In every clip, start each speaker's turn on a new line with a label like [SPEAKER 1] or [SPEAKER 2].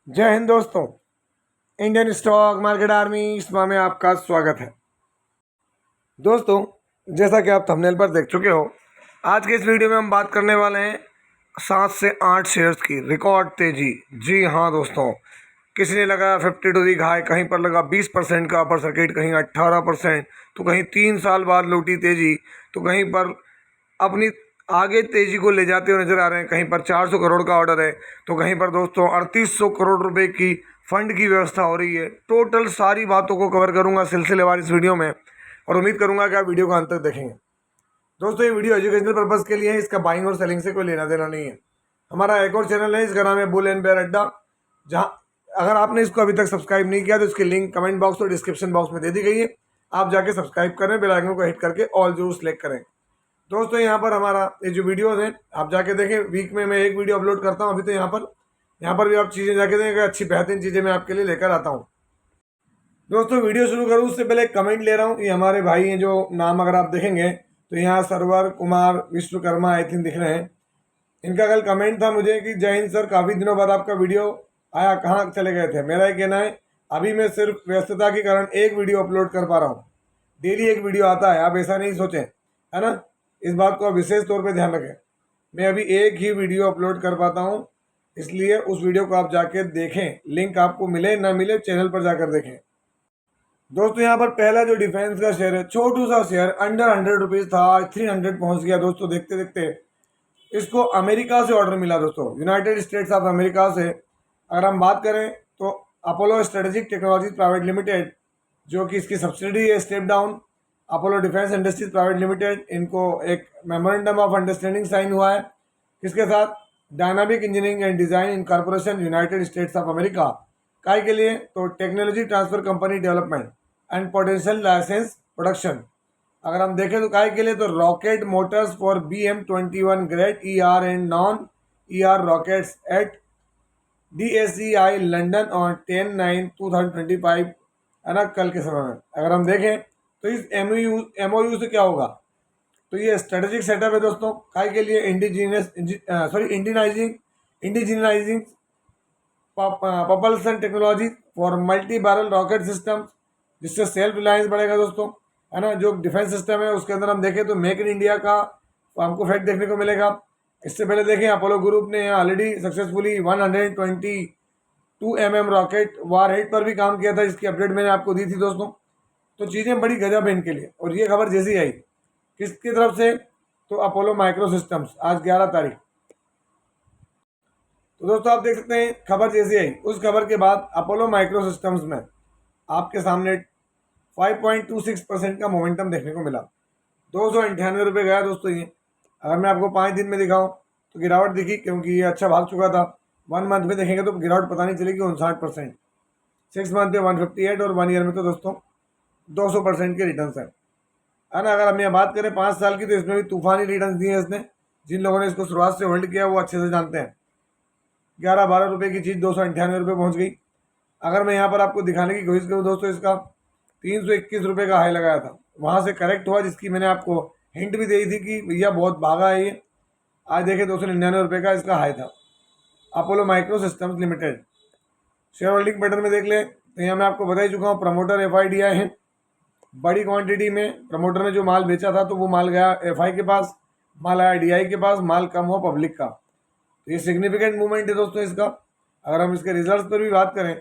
[SPEAKER 1] जय हिंद दोस्तों। Indian stock market army इसमा में आपका स्वागत है। दोस्तों, जैसा कि आप थंबनेल पर देख चुके हो, आज के इस वीडियो में हम बात करने वाले हैं 7 से 8 शेयर्स की रिकॉर्ड तेजी। जी हाँ दोस्तों, किसी ने लगाया 52 वीक हाई, कहीं पर लगा 20% का अपर सर्किट, कहीं 18%, तो कहीं 3 साल बाद लौटी तेजी, तो कहीं पर अपनी आगे तेजी को ले जाते हुए नजर आ रहे हैं। कहीं पर 400 करोड़ का ऑर्डर है, तो कहीं पर दोस्तों 3800 करोड़ रुपए की फंड की व्यवस्था हो रही है। टोटल सारी बातों को कवर करूंगा सिलसिलेवार इस वीडियो में, और उम्मीद करूंगा कि आप वीडियो को अंत तक देखेंगे। दोस्तों, ये वीडियो एजुकेशनल पर्पज़ के लिए है, इसका बाइंग और सेलिंग से कोई लेना देना नहीं है। हमारा एक और चैनल है, इसका नाम है बुल एंड बेयर अड्डा, जहाँ अगर आपने इसको अभी तक सब्सक्राइब नहीं किया तो इसकी लिंक कमेंट बॉक्स और डिस्क्रिप्शन बॉक्स में दे दी गई है। आप जाके सब्सक्राइब करें, बेल आइकन को हिट करके ऑल जरूर सेलेक्ट करें। दोस्तों, यहाँ पर हमारा ये जो वीडियोज़ हैं आप जाके देखें। वीक में मैं एक वीडियो अपलोड करता हूँ। अभी तो यहाँ पर भी आप चीज़ें जाके देखें, अच्छी बेहतरीन चीज़ें मैं आपके लिए लेकर आता हूँ। दोस्तों, वीडियो शुरू करूँ उससे पहले एक कमेंट ले रहा हूँ। ये हमारे भाई हैं, जो नाम अगर आप देखेंगे तो यहाँ सरवर कुमार विश्वकर्मा आई थिंक दिख रहे हैं। इनका कल कमेंट था मुझे कि जय हिंद सर, काफ़ी दिनों बाद आपका वीडियो आया, कहाँ चले गए थे। मेरा ये कहना है, अभी मैं सिर्फ व्यस्तता के कारण एक वीडियो अपलोड कर पा रहा हूँ। डेली एक वीडियो आता है, आप ऐसा नहीं सोचें, है ना। इस बात को आप विशेष तौर पे ध्यान रखें। मैं अभी एक ही वीडियो अपलोड कर पाता हूँ, इसलिए उस वीडियो को आप जाके देखें। लिंक आपको मिले ना मिले, चैनल पर जाकर देखें। दोस्तों, यहाँ पर पहला जो डिफेंस का शेयर है, छोटू सा शेयर, अंडर 100 रुपीज़ था, 300 पहुँच गया। दोस्तों, देखते देखते इसको अमेरिका से ऑर्डर मिला। दोस्तों, यूनाइटेड स्टेट्स ऑफ अमेरिका से अगर हम बात करें तो Apollo strategic technologies private limited, जो कि इसकी सब्सिडी है step down Apollo defence industries private limited, इनको एक मेमोरेंडम ऑफ अंडरस्टैंडिंग साइन हुआ है। किसके साथ? Dynamic engineering and design incorporation United States of America. काय के लिए? तो technology transfer company development and potential license production. अगर हम देखें तो काय के लिए? तो rocket motors for BM-21 great ER and non ER rockets at DSEI London on 10/9/2025, है ना, कल के समय में। अगर हम देखें तो इस MOU से क्या होगा? तो ये स्ट्रेटेजिक सेटअप है दोस्तों। काय के लिए? इंडिजीनाइजिंग propulsion technology for multi barrel rocket system, जिससे सेल्फ रिलायंस बढ़ेगा दोस्तों, है ना। जो डिफेंस सिस्टम है उसके अंदर हम देखें तो मेक इन इंडिया का हमको फैक्ट देखने को मिलेगा। इससे पहले देखें, अपोलो ग्रुप ने ऑलरेडी सक्सेसफुली 122 mm रॉकेट वार हेड पर भी काम किया था, जिसकी अपडेट मैंने आपको दी थी दोस्तों। तो चीज़ें बड़ी गजब है इनके लिए। और ये खबर जैसी आई किसकी तरफ से? तो अपोलो माइक्रो सिस्टम्स, आज 11 तारीख। तो दोस्तों, आप देख सकते हैं खबर जैसी आई, उस खबर के बाद अपोलो माइक्रो सिस्टम्स में आपके सामने 5.26% का मोमेंटम देखने को मिला। 298 रुपये गया दोस्तों ये। अगर मैं आपको 5 दिन में दिखाऊं तो गिरावट दिखी, क्योंकि ये अच्छा भाग चुका था। 1 मंथ में देखेंगे तो गिरावट पता नहीं चलेगी, 59%। 6 मंथ में 158, और 1 ईयर में तो दोस्तों 200% के रिटर्न है ना। अगर हम यहाँ बात करें 5 साल की, तो इसमें भी तूफानी रिटर्न दिए हैं इसने। जिन लोगों ने इसको शुरुआत से होल्ड किया वो अच्छे से जानते हैं। 11-12 रुपये की चीज़ 298 रुपये पहुँच गई। अगर मैं यहाँ पर आपको दिखाने की कोशिश करूँ दोस्तों, इसका 321 रुपये का हाई लगाया था, वहाँ से करेक्ट हुआ, जिसकी मैंने आपको हिंट भी दी थी कि भैया बहुत भागा है ये। आज देखिए 299 रुपये का इसका हाई था। Apollo micro systems limited share holding pattern में देख लें तो यहाँ मैं आपको बता ही चुका हूँ, प्रमोटर FID आए हैं बड़ी क्वांटिटी में। प्रमोटर ने जो माल बेचा था तो वो माल गया FI के पास, माल आया DI के पास, माल कम हुआ पब्लिक का। तो ये सिग्निफिकेंट मूवमेंट है दोस्तों इसका। अगर हम इसके रिजल्ट्स पर भी बात करें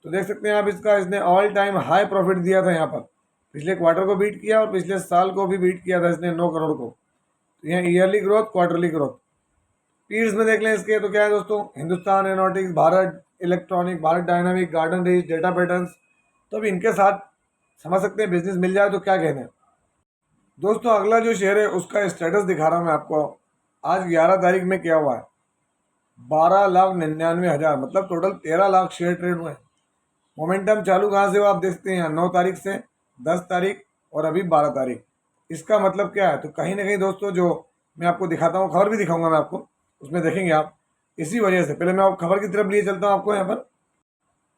[SPEAKER 1] तो देख सकते हैं आप, इसने ऑल टाइम हाई प्रॉफिट दिया था यहाँ पर। पिछले क्वार्टर को बीट किया और पिछले साल को भी बीट किया था इसने 9 करोड़ को। तो यहाँ yearly growth, quarterly growth. Pirs में देख लें इसके तो क्या है दोस्तों, Hindustan aeronautics, Bharat electronic, Bharat dynamic, garden reach, data patterns. तो अब इनके साथ समझ सकते हैं बिजनेस मिल जाए तो क्या कहने। दोस्तों, अगला जो शेयर है उसका स्टेटस दिखा रहा हूँ मैं आपको। आज 11 तारीख में क्या हुआ है, 12,99,000, मतलब टोटल 13 लाख शेयर ट्रेड हुए हैं। मोमेंटम चालू कहाँ से हुआ आप देख सकते हैं, 9 तारीख से, 10 तारीख और अभी 12 तारीख। इसका मतलब क्या है? तो कहीं ना कहीं दोस्तों, जो मैं आपको दिखाता हूँ, खबर भी दिखाऊंगा मैं आपको, उसमें देखेंगे आप। इसी वजह से पहले मैं आप खबर की तरफ लिए चलता हूँ आपको यहाँ पर।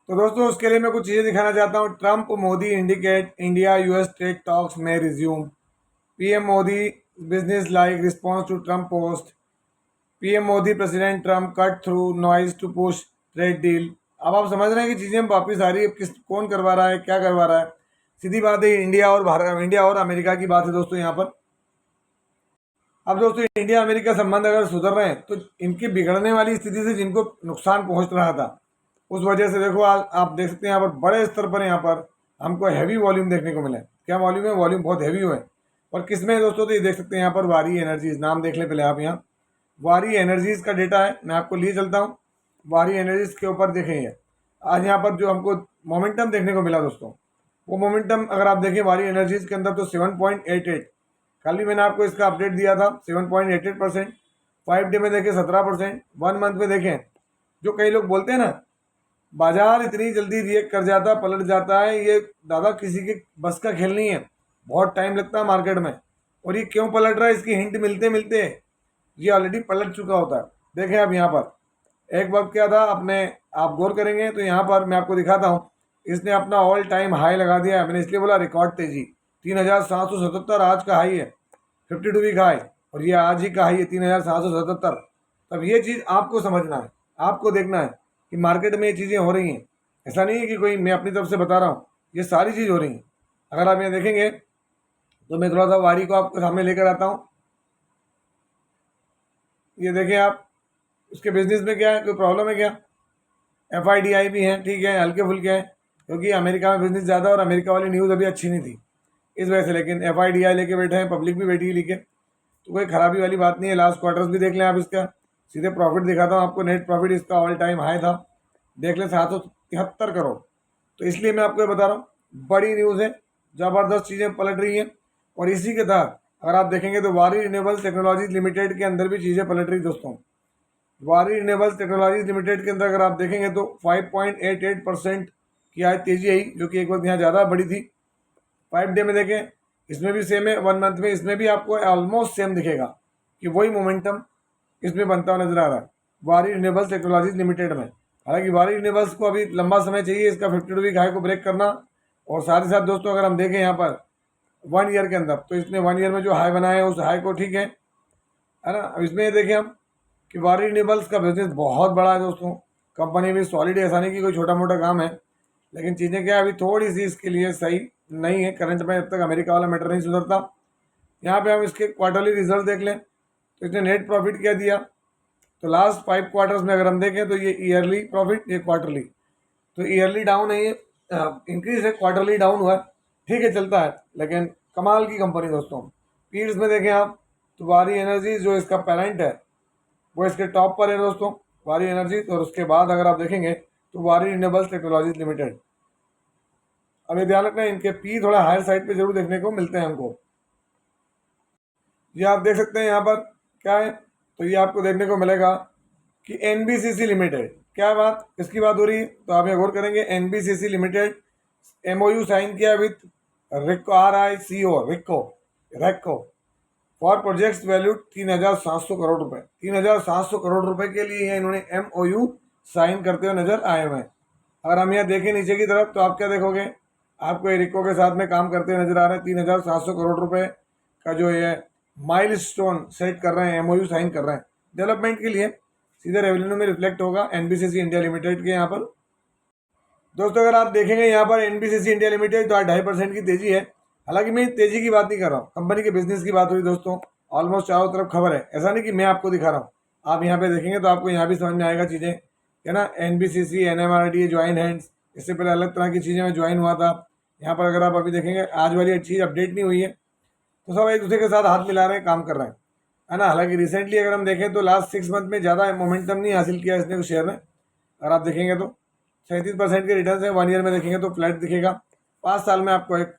[SPEAKER 1] तो दोस्तों, उसके लिए मैं कुछ चीज़ें दिखाना चाहता हूँ। Trump Modi indicate India US trade talks में resume. PM Modi business like response to Trump post. PM Modi president Trump cut through noise to push trade deal. अब आप समझ रहे हैं कि चीज़ें वापस आ रही है, किस कौन करवा रहा है, क्या करवा रहा है। सीधी बात है, इंडिया और अमेरिका की बात है दोस्तों यहाँ पर। अब दोस्तों इंडिया अमेरिका संबंध अगर सुधर रहे हैं तो इनकी बिगड़ने वाली स्थिति से जिनको नुकसान पहुंच रहा था उस वजह से देखो आज आप देख सकते हैं यहाँ पर बड़े स्तर पर यहाँ पर हमको हैवी वॉल्यूम देखने को मिले। क्या वॉल्यूम है? वॉल्यूम बहुत हैवी हुए। और किसमें दोस्तों? तो ये देख सकते हैं यहाँ पर वारी एनर्जीज, नाम देख ले पहले आप। यहाँ वारी एनर्जीज का डेटा है, मैं आपको लिए चलता हूँ। वारी एनर्जीज के ऊपर देखेंगे आज यहाँ पर जो हमको मोमेंटम देखने को मिला दोस्तों, वो मोमेंटम अगर आप देखें वारी एनर्जीज के अंदर तो 7.88, कल भी मैंने आपको इसका अपडेट दिया था 7.88%। 5 डे में देखें 17%। 1 मंथ में देखें, जो कई लोग बोलते हैं ना बाजार इतनी जल्दी रिएक्ट कर जाता है, पलट जाता है, ये दादा किसी के बस का खेल नहीं है, बहुत टाइम लगता है मार्केट में। और ये क्यों पलट रहा है इसकी हिंट मिलते मिलते ये ऑलरेडी पलट चुका होता है। देखें आप यहाँ पर एक वक्त क्या था अपने, आप गौर करेंगे तो यहाँ पर मैं आपको दिखाता हूँ, इसने अपना ऑल टाइम हाई लगा दिया है। मैंने इसलिए बोला रिकॉर्ड तेजी, 3777 आज का हाई है, 52 वीक हाई, और ये आज ही का हाई है 3777। तब ये चीज़ आपको समझना है, आपको देखना है कि मार्केट में ये चीज़ें हो रही हैं। ऐसा नहीं है कि कोई मैं अपनी तरफ से बता रहा हूँ, ये सारी चीज़ हो रही हैं। अगर आप यहाँ देखेंगे तो मैं थोड़ा सा वारी को आपके सामने लेकर आता हूँ। ये देखें आप, उसके बिजनेस में क्या है, कोई प्रॉब्लम है क्या? FIDI भी हैं, ठीक है, हल्के फुल्के हैं, क्योंकि अमेरिका में बिजनेस ज़्यादा और अमेरिका वाली न्यूज़ अभी अच्छी नहीं थी इस वजह से। लेकिन FIDI लेके बैठे हैं, पब्लिक भी बैठी है लेके, तो कोई खराबी वाली बात नहीं है। लास्ट क्वार्टर्स भी देख लें आप इसका, सीधे प्रॉफिट दिखाता हूँ आपको। नेट प्रॉफिट इसका ऑल टाइम हाई था, देख लें 773 करोड़। तो इसलिए मैं आपको ये बता रहा हूँ, बड़ी न्यूज़ है, ज़बरदस्त चीज़ें पलट रही हैं। और इसी के तहत अगर आप देखेंगे तो वारी रिन्यूएबल्स टेक्नोलॉजीज लिमिटेड के अंदर भी चीज़ें पलट रही दोस्तों। वारी रिन्यूएबल्स टेक्नोलॉजीज लिमिटेड के अंदर अगर आप देखेंगे तो 5.88% की आज तेजी आई, जो कि एक वक्त यहाँ ज़्यादा बड़ी थी। 5 डे में देखें, इसमें भी सेम है। 1 मंथ में इसमें भी आपको ऑलमोस्ट सेम दिखेगा कि वही मोमेंटम इसमें बनता हुआ नजर आ रहा है वारी रिन्यूएबल्स टेक्नोलॉजीज लिमिटेड में। हालांकि वारी रिन्यूएबल्स को अभी लंबा समय चाहिए इसका 52 वीक हाई को ब्रेक करना। और साथ ही साथ दोस्तों अगर हम देखें यहाँ पर 1 ईयर के अंदर, तो इसने 1 ईयर में जो हाई बनाया है उस हाई को ठीक है ना। अब इसमें देखें हम कि वारी रिन्यूएबल्स का बिजनेस बहुत बड़ा है दोस्तों, कंपनी भी सॉलिड है, ऐसा नहीं कि कोई छोटा मोटा काम है। लेकिन चीज़ें क्या है, अभी थोड़ी सी इसके लिए सही नहीं है करंट में, जब तक अमेरिका वाला मैटर नहीं सुधरता। यहाँ पे हम इसके क्वार्टरली रिजल्ट देख लें तो इसने नेट प्रॉफिट क्या दिया, तो लास्ट 5 क्वार्टर्स में अगर हम देखें तो ये ईयरली प्रॉफिट, ये क्वार्टरली, तो ईयरली डाउन है, ये इंक्रीज है, क्वार्टरली डाउन हुआ है, ठीक है चलता है। लेकिन कमाल की कंपनी दोस्तों। पीर्स में देखें आप तो वारी एनर्जी जो इसका पेरेंट है वो इसके टॉप पर है दोस्तों, वारी एनर्जी। और उसके बाद अगर आप देखेंगे तो वारी रिन्यूएबल्स टेक्नोलॉजीज लिमिटेड। अब ये ध्यान रखना, इनके पी थोड़ा हायर साइड पे जरूर देखने को मिलते हैं हमको। ये आप देख सकते हैं यहाँ पर क्या है, तो ये आपको देखने को मिलेगा कि NBCC लिमिटेड, क्या बात इसकी बात हो रही है, तो आप यहाँ गौर करेंगे। NBCC लिमिटेड MOU साइन किया विथ रिको, RICO, रेको फॉर प्रोजेक्ट्स वैल्यू 3700 करोड़ रुपए। 3700 करोड़ रुपए के लिए इन्होंने MOU साइन करते हुए नजर आए हुए हैं। अगर हम यहाँ देखें नीचे की तरफ तो आप क्या देखोगे, आपको रिको के साथ में काम करते हुए नजर आ रहे हैं। 3700 करोड़ रुपए का जो ये माइलस्टोन सेट कर रहे हैं, MOU साइन कर रहे हैं डेवलपमेंट के लिए, सीधे रेवेन्यू में रिफ्लेक्ट होगा NBCC इंडिया लिमिटेड के यहाँ पर। दोस्तों अगर आप देखेंगे यहाँ पर NBCC इंडिया लिमिटेड तो आज 2.5% की तेजी है। हालांकि मैं तेजी की बात नहीं कर रहा हूँ, कंपनी के बिजनेस की बात हुई दोस्तों। ऑलमोस्ट चारों तरफ खबर है, ऐसा नहीं कि मैं आपको दिखा रहा हूँ। आप यहाँ पे देखेंगे तो आपको यहाँ भी समझ में आएगा चीज़ें, है ना। NBCC NMRDA ज्वाइन हैंड्स, इससे पहले अलग तरह की चीज़ें में ज्वाइन हुआ था। यहाँ पर अगर आप अभी देखेंगे आज वाली चीज़ अपडेट नहीं हुई है, तो सब एक दूसरे के साथ हाथ मिला रहे हैं, काम कर रहे हैं, है ना। हालांकि रिसेंटली अगर हम देखें तो लास्ट 6 मंथ में ज़्यादा मोमेंटम नहीं हासिल किया इसने उस शेयर में। अगर आप देखेंगे तो 37% के रिटर्न है। 1 ईयर में देखेंगे तो फ्लैट दिखेगा। 5 साल में आपको एक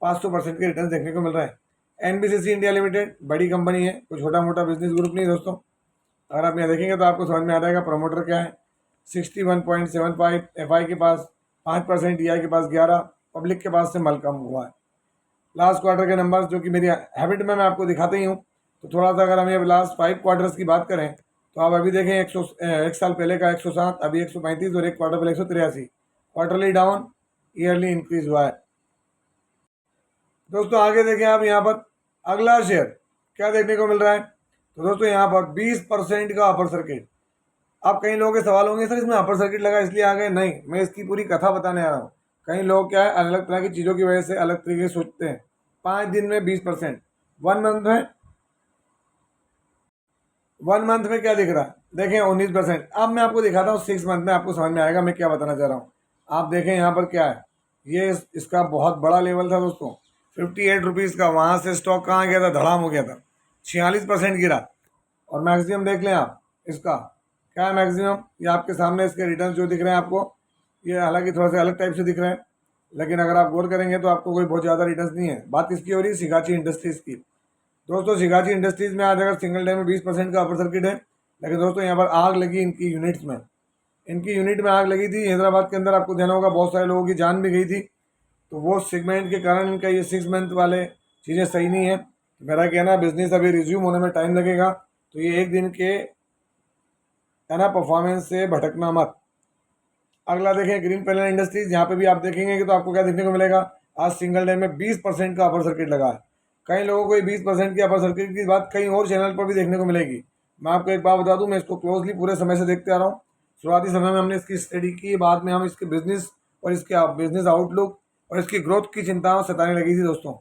[SPEAKER 1] 500% के रिटर्न देखने को मिल रहा है। NBCC इंडिया लिमिटेड बड़ी कंपनी है, कोई छोटा मोटा बिजनेस ग्रुप नहीं दोस्तों। अगर आप यहाँ देखेंगे तो आपको समझ में आ जाएगा प्रमोटर क्या है। 61.75 FI के पास, 5% EI के पास 11, पब्लिक के पास से मल कम हुआ है। लास्ट क्वार्टर के नंबर्स जो कि मेरी हैबिट में मैं आपको दिखाता ही हूँ, तो थोड़ा सा अगर हम ये लास्ट 5 क्वार्टर्स की बात करें तो आप अभी देखें 1 साल पहले का 107, अभी 135 और एक क्वार्टर पहले 183। क्वार्टरली डाउन, ईयरली इंक्रीज हुआ है दोस्तों। आगे देखें आप यहाँ पर अगला शेयर क्या देखने को मिल रहा है, तो दोस्तों यहाँ पर 20% का अपर सर्किट, अब कई लोगों के सवाल होंगे सर इसमें अपर सर्किट लगा इसलिए आ गए, नहीं, मैं इसकी पूरी कथा बताने आ रहा हूँ। कई लोग क्या है अलग अलग तरह की चीज़ों की वजह से अलग तरीके से सोचते हैं। 5 दिन में 20%, 1 मंथ में 1 मंथ में क्या दिख रहा है, देखें 19%। अब मैं आपको दिखाता हूँ 6 मंथ में, आपको समझ में आएगा मैं क्या बताना चाह रहा हूँ। आप देखें यहाँ पर क्या है, ये इसका बहुत बड़ा लेवल था दोस्तों, 58 रुपीज़ का। वहाँ से स्टॉक कहाँ गया था, धड़ाम हो गया था, 46% गिरा। और मैक्सिमम देख लें आप इसका, क्या है मैक्सिमम, ये आपके सामने इसके रिटर्न जो दिख रहे हैं आपको, ये हालांकि थोड़ा सा अलग टाइप से दिख रहे हैं, लेकिन अगर आप गौर करेंगे तो आपको कोई बहुत ज़्यादा रिटर्न नहीं है। बात किसकी हो रही है, शिगाची इंडस्ट्रीज़ की। दोस्तों शिगाची इंडस्ट्रीज़ में आज अगर सिंगल डे में 20% का अपर सर्किट है, लेकिन दोस्तों यहाँ पर आग लगी इनकी यूनिट्स में, इनकी यूनिट में आग लगी थी हैदराबाद के अंदर। आपको ध्यान होगा बहुत सारे लोगों की जान भी गई थी। तो वो सेगमेंट के कारण इनका ये 6 मंथ वाले चीज़ें सही नहीं है। मेरा कहना है बिजनेस अभी रिज्यूम होने में टाइम लगेगा, तो ये एक दिन के है ना परफॉर्मेंस से भटकना मत। अगला देखें ग्रीन पैनल इंडस्ट्रीज, यहाँ पे भी आप देखेंगे कि तो आपको क्या देखने को मिलेगा, आज सिंगल डे में 20% का अपर सर्किट लगा है। कई लोगों को 20% की अपर सर्किट की बात कहीं और चैनल पर भी देखने को मिलेगी। मैं आपको एक बात बता दूं, मैं इसको क्लोजली पूरे समय से देखते आ रहा हूँ। शुरुआती समय में हमने इसकी स्टडी की, बाद में हम इसके बिजनेस और इसके बिजनेस आउटलुक और इसकी ग्रोथ की चिंताओं सताने लगी थी दोस्तों।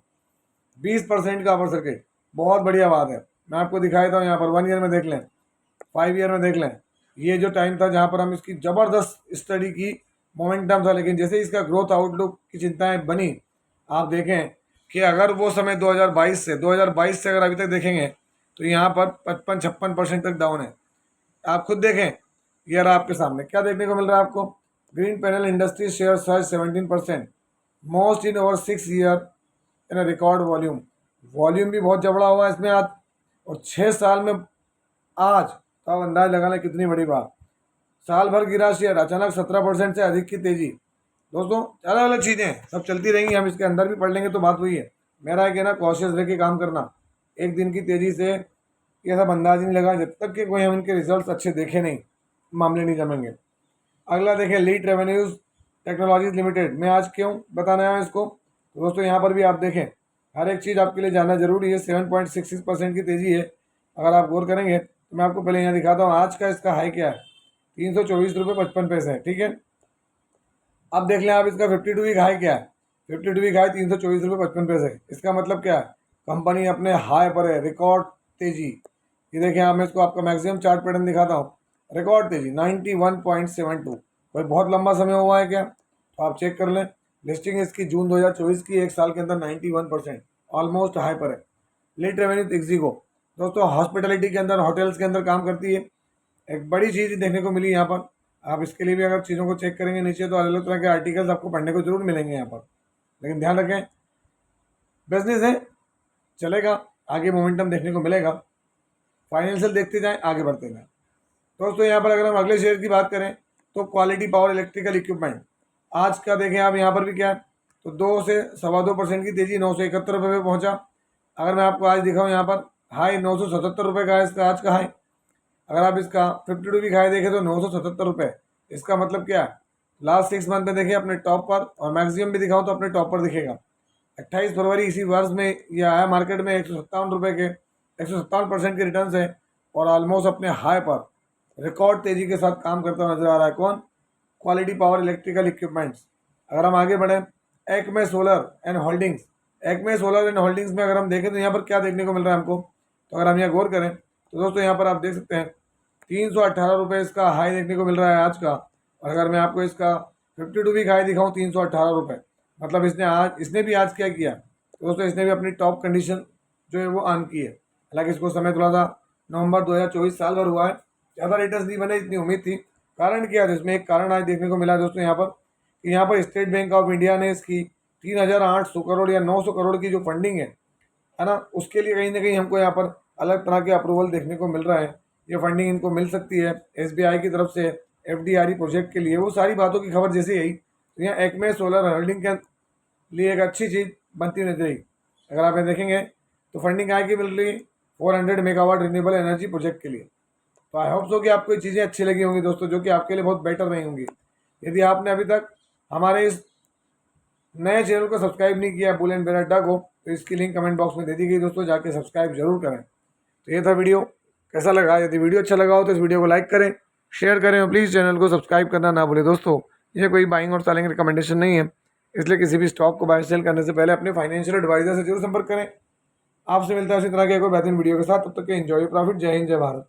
[SPEAKER 1] 20% का अपर सर्किट बहुत बढ़िया बात है। मैं आपको दिखा देता हूँ, यहाँ पर 1 ईयर में देख लें, 5 ईयर में देख लें, ये जो टाइम था जहाँ पर हम इसकी ज़बरदस्त स्टडी की, मोमेंटम था। लेकिन जैसे इसका ग्रोथ आउटलुक की चिंताएं बनी, आप देखें कि अगर वो समय 2022 से अगर अभी तक देखेंगे तो यहाँ पर 55-56% तक डाउन है। आप खुद देखें, ये रहा आपके सामने, क्या देखने को मिल रहा है आपको, green panel industry share surge 17%, most in over 6 year in record volume. Volume भी बहुत जबड़ा हुआ है इसमें आज, और 6 साल में आज तो आप अंदाज लगा लें कितनी बड़ी बात। साल भर गिरा शेयर, अचानक 17% से अधिक की तेजी। दोस्तों अलग अलग चीज़ें हैं, सब चलती रहेंगी, हम इसके अंदर भी पढ़ लेंगे तो बात वही है। मेरा है कहना कॉशियस रह के काम करना, एक दिन की तेज़ी से ये सब अंदाज ही नहीं लगा, जब तक कि कोई हम इनके रिजल्ट अच्छे देखे नहीं मामले नहीं जमेंगे। अगला देखें लीड रेवेन्यूज टेक्नोलॉजीज लिमिटेड, मैं आज क्यों बताने आया इसको, तो दोस्तों यहाँ पर भी आप देखें, हर एक चीज़ आपके लिए जानना जरूरी है। 7.66% की तेज़ी है। अगर आप गौर करेंगे तो मैं आपको पहले यहाँ दिखाता हूँ आज का इसका हाई क्या है, 324 रुपये 55 पैसे है, ठीक है। अब देख लें आप इसका 52 वीक हाई क्या है, 52 वीक हाई 324 रुपये 55 पैसे। इसका मतलब क्या है, कंपनी अपने हाई पर है, रिकॉर्ड तेजी। ये देखें आप, मैं इसको आपका मैक्सिमम चार्ट पैटर्न दिखाता हूँ, रिकॉर्ड तेजी 91.72। कोई बहुत लंबा समय हुआ है क्या, तो आप चेक कर लें। लिस्टिंग इसकी जून 2024 की, एक साल के अंदर 91%, ऑलमोस्ट हाई पर है। लीड रेवेन्यू एक्जिको, दोस्तों हॉस्पिटलिटी के अंदर, होटल्स के अंदर काम करती है, एक बड़ी चीज़ देखने को मिली यहाँ पर। आप इसके लिए भी अगर चीज़ों को चेक करेंगे नीचे तो अलग अलग तरह के आर्टिकल्स आपको पढ़ने को जरूर मिलेंगे यहाँ पर। लेकिन ध्यान रखें बिजनेस है, चलेगा, आगे मोमेंटम देखने को मिलेगा, फाइनेंशियल देखते जाएं, आगे बढ़ते जाएं। दोस्तों यहाँ पर अगर हम अगले शेयर की बात करें तो क्वालिटी पावर इलेक्ट्रिकल इक्विपमेंट, आज का देखें आप यहाँ पर भी क्या है, तो 2 से 2.25% की तेजी, 971 रुपये पे पहुँचा। अगर मैं आपको आज दिखाऊँ यहाँ पर हाई 977 रुपये का है इसका आज का हाई। अगर आप इसका 52 वीक हाई देखें तो 977 रुपये। इसका मतलब क्या है, लास्ट 6 मंथ में देखिए अपने टॉप पर, और मैक्सिमम भी दिखाऊँ तो अपने टॉप पर दिखेगा। 28 फरवरी इसी वर्ष में ये आया मार्केट में 157 रुपये के, 157% के रिटर्न है, और ऑलमोस्ट अपने हाई पर रिकॉर्ड तेजी के साथ काम करता हुआ नजर आ रहा है। कौन, क्वालिटी पावर इलेक्ट्रिकल इक्विपमेंट्स। अगर हम आगे बढ़ें, Acme solar and holdings, Acme solar and holdings में अगर हम देखें तो यहाँ पर क्या देखने को मिल रहा है हमको, तो अगर हम यहाँ गौर करें तो दोस्तों यहाँ पर आप देख सकते हैं 318 रुपये इसका हाई देखने को मिल रहा है आज का। और अगर मैं आपको इसका 52 वीक हाई दिखाऊँ 318 रुपये, मतलब इसने भी आज क्या किया, तो दोस्तों इसने भी अपनी टॉप कंडीशन जो है वो ऑन की है। हालांकि इसको समय थोड़ा सा नवंबर 2024 साल भर हुआ है, ज़्यादा रिटर्न नहीं बने जितनी उम्मीद थी। कारण क्या है, इसमें एक कारण आज देखने को मिला दोस्तों यहाँ पर, कि यहाँ पर स्टेट बैंक ऑफ इंडिया ने इसकी 3,800 करोड़ या 900 करोड़ की जो फंडिंग है ना, उसके लिए कहीं ना कहीं हमको यहाँ पर अलग तरह के अप्रूवल देखने को मिल रहा है। ये फंडिंग इनको मिल सकती है SBI की तरफ से FDRE प्रोजेक्ट के लिए। वो सारी बातों की खबर जैसे आई तो यहाँ एक्मे सोलर होल्डिंग के लिए एक अच्छी चीज़ बनती नजर आई। अगर आप ये देखेंगे तो फंडिंग आगे मिल रही 400 मेगावाट रिन्यूएबल एनर्जी प्रोजेक्ट के लिए। तो आई होप सो कि आपको ये चीज़ें अच्छी लगी होंगी दोस्तों, जो कि आपके लिए बहुत बेटर रही होंगी। यदि आपने अभी तक हमारे इस नए चैनल को सब्सक्राइब नहीं किया बुल एंड बेर अड्डा को, तो इसकी लिंक कमेंट बॉक्स में दे दी गई दोस्तों, जाके सब्सक्राइब जरूर करें। तो ये था वीडियो, कैसा लगा, यदि वीडियो अच्छा लगा हो तो इस वीडियो को लाइक करें, शेयर करें और प्लीज़ चैनल को सब्सक्राइब करना ना भूलें। दोस्तों, ये कोई बाइंग और सेलिंग रिकमेंडेशन नहीं है, इसलिए किसी भी स्टॉक को बाय सेल करने से पहले अपने फाइनेंशियल एडवाइजर से जरूर संपर्क करें। आपसे मिलता है इसी तरह के कोई बेहतरीन वीडियो के साथ। तब तक के एंजॉय प्रॉफिट। जय हिंद, जय भारत।